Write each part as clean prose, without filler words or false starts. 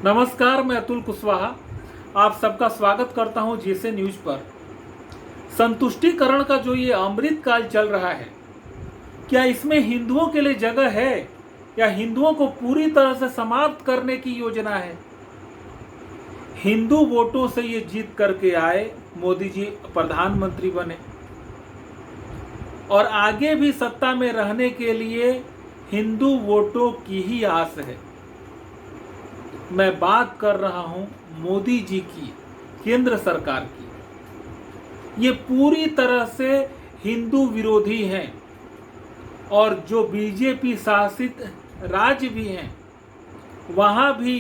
नमस्कार, मैं अतुल कुशवाहा आप सबका स्वागत करता हूं जीसे न्यूज पर। संतुष्टिकरण का जो ये अमृत काल चल रहा है, क्या इसमें हिंदुओं के लिए जगह है या हिंदुओं को पूरी तरह से समाप्त करने की योजना है? हिंदू वोटों से ये जीत करके आए, मोदी जी प्रधानमंत्री बने और आगे भी सत्ता में रहने के लिए हिंदू वोटों की ही आस है। मैं बात कर रहा हूं मोदी जी की, केंद्र सरकार की। ये पूरी तरह से हिंदू विरोधी हैं और जो बीजेपी शासित राज्य भी हैं, वहां भी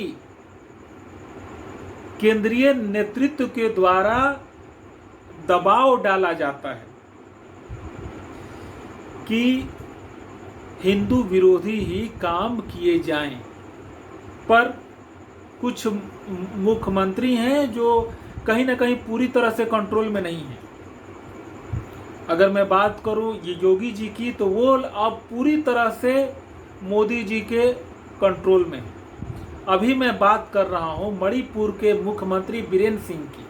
केंद्रीय नेतृत्व के द्वारा दबाव डाला जाता है कि हिंदू विरोधी ही काम किए जाएं। पर कुछ मुख्यमंत्री हैं जो कहीं ना कहीं पूरी तरह से कंट्रोल में नहीं है। अगर मैं बात करूं ये योगी जी की, तो वो अब पूरी तरह से मोदी जी के कंट्रोल में है। अभी मैं बात कर रहा हूं मणिपुर के मुख्यमंत्री बीरेन्द्र सिंह की।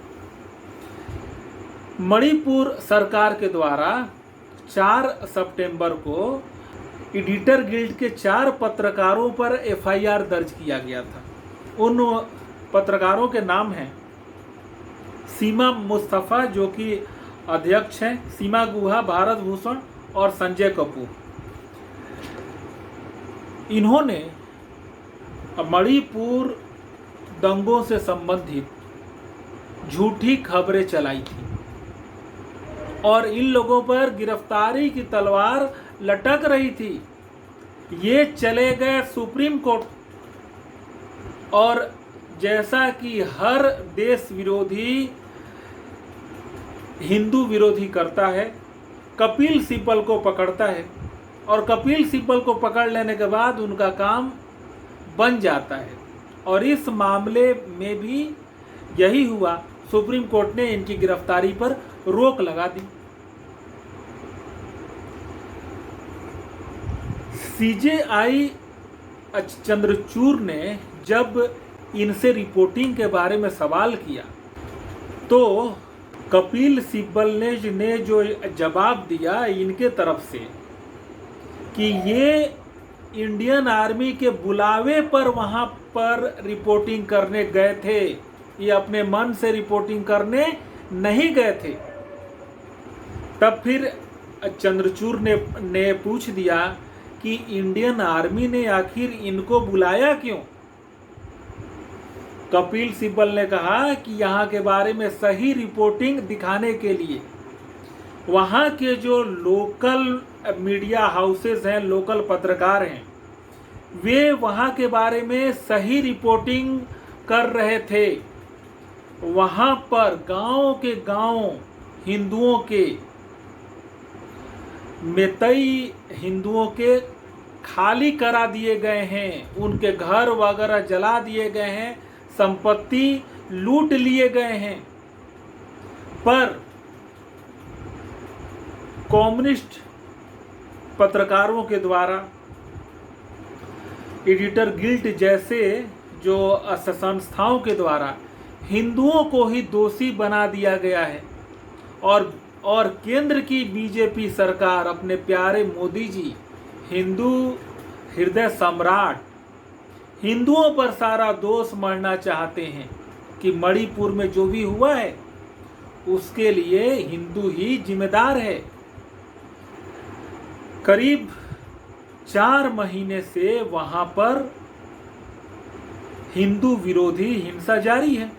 मणिपुर सरकार के द्वारा 4 सितंबर को एडिटर गिल्ड के 4 पत्रकारों पर एफआईआर दर्ज किया गया था। उन पत्रकारों के नाम हैं सीमा मुस्तफ़ा, जो कि अध्यक्ष हैं, सीमा गुहा, भारत भूषण और संजय कपूर। इन्होंने मणिपुर दंगों से संबंधित झूठी खबरें चलाई थी और इन लोगों पर गिरफ्तारी की तलवार लटक रही थी। ये चले गए सुप्रीम कोर्ट और जैसा कि हर देश विरोधी हिंदू विरोधी करता है, कपिल सिब्बल को पकड़ता है और कपिल सिब्बल को पकड़ लेने के बाद उनका काम बन जाता है। और इस मामले में भी यही हुआ। सुप्रीम कोर्ट ने इनकी गिरफ्तारी पर रोक लगा दी। सीजेआई चंद्रचूड़ ने जब इनसे रिपोर्टिंग के बारे में सवाल किया, तो कपिल सिब्बल ने जो जवाब दिया इनके तरफ से कि ये इंडियन आर्मी के बुलावे पर वहां पर रिपोर्टिंग करने गए थे, ये अपने मन से रिपोर्टिंग करने नहीं गए थे। तब फिर चंद्रचूड़ ने पूछ दिया कि इंडियन आर्मी ने आखिर इनको बुलाया क्यों? कपिल सिब्बल ने कहा कि यहाँ के बारे में सही रिपोर्टिंग दिखाने के लिए वहाँ के जो लोकल मीडिया हाउसेस हैं, लोकल पत्रकार हैं, वे वहाँ के बारे में सही रिपोर्टिंग कर रहे थे। वहाँ पर गांव के गांव हिंदुओं के, मैतई हिंदुओं के खाली करा दिए गए हैं, उनके घर वगैरह जला दिए गए हैं, संपत्ति लूट लिए गए हैं। पर कम्युनिस्ट पत्रकारों के द्वारा, एडिटर गिल्ड जैसे जो संस्थाओं के द्वारा हिंदुओं को ही दोषी बना दिया गया है। और केंद्र की बीजेपी सरकार, अपने प्यारे मोदी जी, हिंदू हृदय सम्राट, हिंदुओं पर सारा दोष मढ़ना चाहते हैं कि मणिपुर में जो भी हुआ है उसके लिए हिंदू ही जिम्मेदार है। करीब 4 महीने से वहां पर हिंदू विरोधी हिंसा जारी है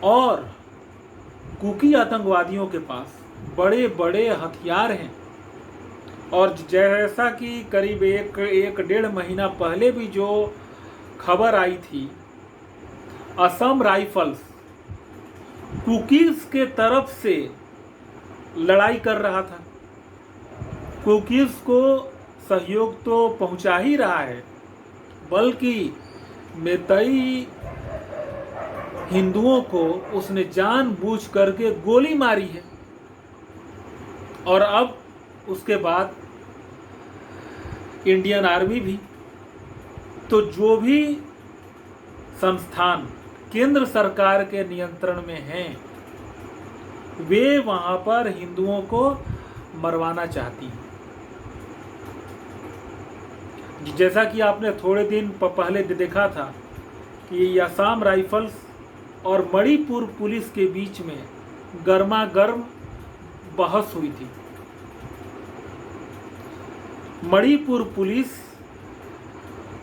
और कुकी आतंकवादियों के पास बड़े बड़े हथियार हैं। और जैसा कि करीब एक डेढ़ महीना पहले भी जो खबर आई थी, असम राइफल्स कुकीज के तरफ से लड़ाई कर रहा था। कुकीज को सहयोग तो पहुंचा ही रहा है, बल्कि मैतई हिंदुओं को उसने जानबूझ करके गोली मारी है। और अब उसके बाद इंडियन आर्मी भी। तो जो भी संस्थान केंद्र सरकार के नियंत्रण में हैं, वे वहां पर हिंदुओं को मरवाना चाहती हैं। जैसा कि आपने थोड़े दिन पहले देखा था कि असम राइफल्स और मणिपुर पुलिस के बीच में गर्मा गर्म बहस हुई थी। मणिपुर पुलिस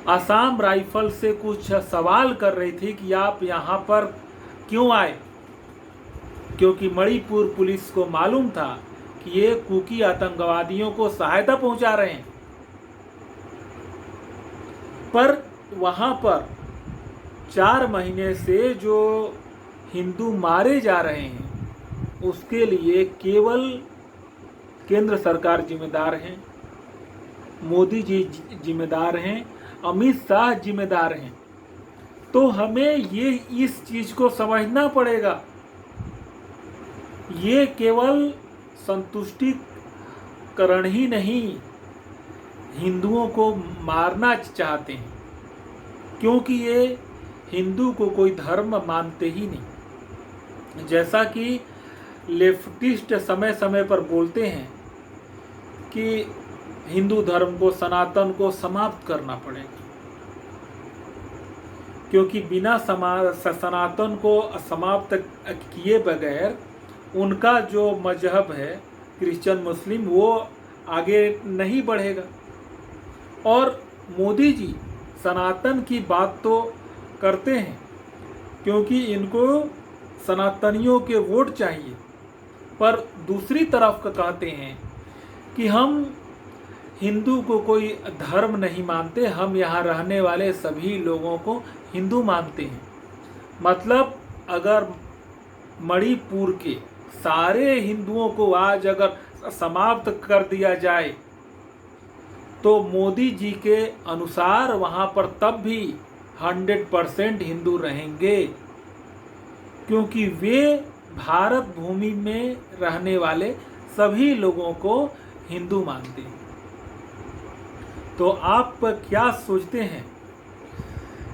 असम राइफल से कुछ सवाल कर रही थी कि आप यहाँ पर क्यों आए, क्योंकि मणिपुर पुलिस को मालूम था कि ये कुकी आतंकवादियों को सहायता पहुंचा रहे हैं। पर वहाँ पर 4 महीने से जो हिंदू मारे जा रहे हैं उसके लिए केवल केंद्र सरकार जिम्मेदार हैं, मोदी जी जिम्मेदार हैं, अमित शाह जिम्मेदार हैं। तो हमें ये इस चीज को समझना पड़ेगा, ये केवल संतुष्टिकरण ही नहीं, हिंदुओं को मारना चाहते हैं, क्योंकि ये हिंदू को कोई धर्म मानते ही नहीं। जैसा कि लेफ्टिस्ट समय समय पर बोलते हैं कि हिंदू धर्म को, सनातन को समाप्त करना पड़ेगा, क्योंकि बिना सनातन को समाप्त किए बगैर उनका जो मजहब है क्रिश्चियन मुस्लिम वो आगे नहीं बढ़ेगा। और मोदी जी सनातन की बात तो करते हैं क्योंकि इनको सनातनियों के वोट चाहिए, पर दूसरी तरफ का कहते हैं कि हम हिंदू को कोई धर्म नहीं मानते, हम यहाँ रहने वाले सभी लोगों को हिंदू मानते हैं। मतलब अगर मणिपुर के सारे हिंदुओं को आज अगर समाप्त कर दिया जाए तो मोदी जी के अनुसार वहाँ पर तब भी 100% हिंदू रहेंगे, क्योंकि वे भारत भूमि में रहने वाले सभी लोगों को हिंदू मानते हैं। तो आप क्या सोचते हैं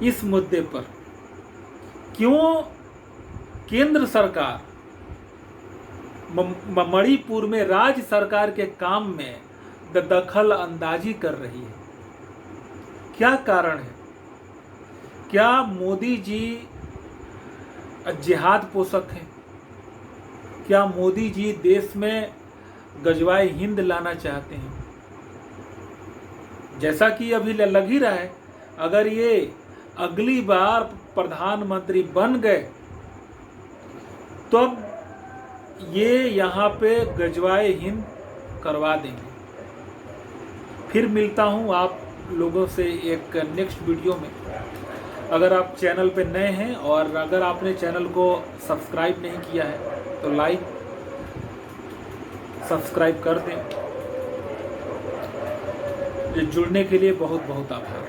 इस मुद्दे पर? क्यों केंद्र सरकार मणिपुर में राज्य सरकार के काम में दखल अंदाजी कर रही है? क्या कारण है? क्या मोदी जी जिहाद पोषक हैं? क्या मोदी जी देश में गजवाए हिंद लाना चाहते हैं? जैसा कि अभी लग ही रहा है, अगर ये अगली बार प्रधानमंत्री बन गए तब ये यहाँ पे गजवाए हिंद करवा देंगे। फिर मिलता हूँ आप लोगों से एक नेक्स्ट वीडियो में। अगर आप चैनल पे नए हैं और अगर आपने चैनल को सब्सक्राइब नहीं किया है तो लाइक सब्सक्राइब कर दें। जुड़ने के लिए बहुत बहुत आभार।